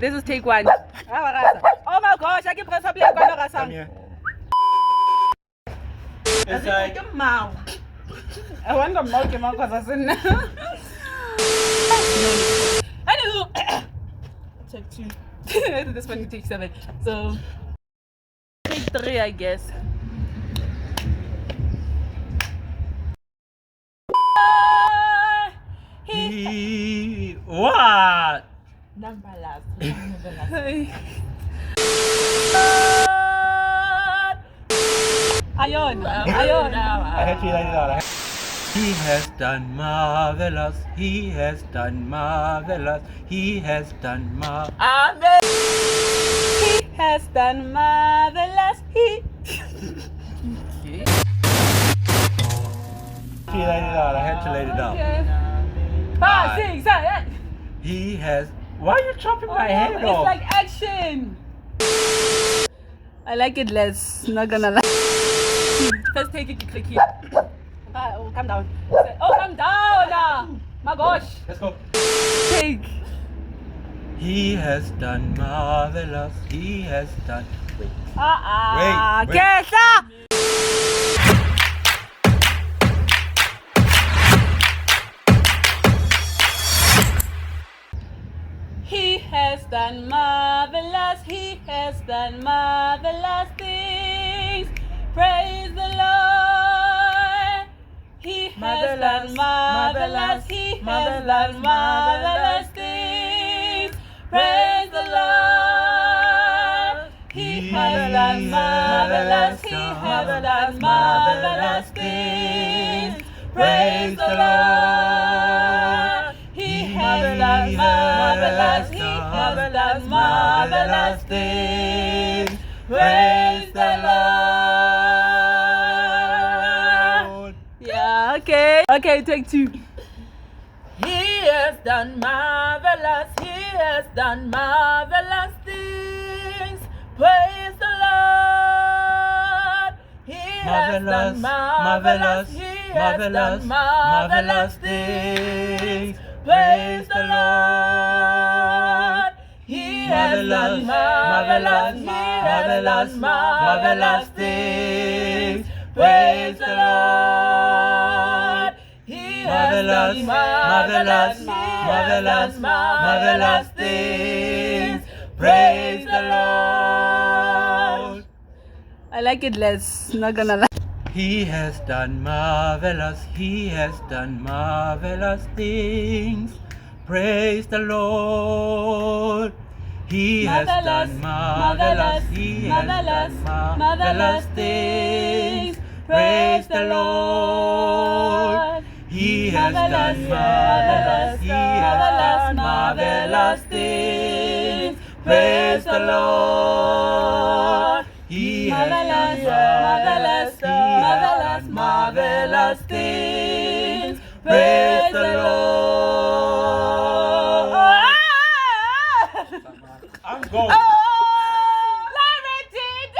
This is take one. Oh my gosh, I can press up like Come here. It's like I want to mock him because I said no. Anywho, take two. This one you take 7. So take 3, I guess. he what? Number last. Ayon. I had to like that. He has done marvelous. He has done marvelous. He has done marvelous. Amen. He has done marvelous. He. I had to let it out. Okay. 5, 6, 7, 8. He has. Why are you chopping my head It's off? like action. I like it less. Not gonna lie. First take it, you click it. Oh, calm down. Oh, calm down. My gosh. Let's go. Take. He has done marvelous. He has done. Wait. Wait. Get up. He has done marvelous. He has done marvelous things. Praise the Lord. He has done marvelous. He has done marvelous things. Praise the Lord. He has done marvelous. He has done marvelous things. Praise the Lord. He has done marvelous. He has done marvelous things. Praise the Lord. Yeah, okay. Okay, take 2. He has done marvelous. He has done marvelous things. Praise the Lord. He has done marvelous. He has done marvelous things. Praise the Lord. He has done marvelous. He has done marvelous things. Praise the Lord. He has done marvelous, marvelous, marvelous things. Praise the Lord. I like it less. Not gonna lie. He has done marvelous. He has done marvelous things. Praise the Lord. He has done marvelous. He has done marvelous things. Praise the Lord. He has done marvelous. He has done marvelous things. Praise the Lord. He has done marvelous. He has done marvelous things. Praise the Lord. I'm going. Oh, Larry did.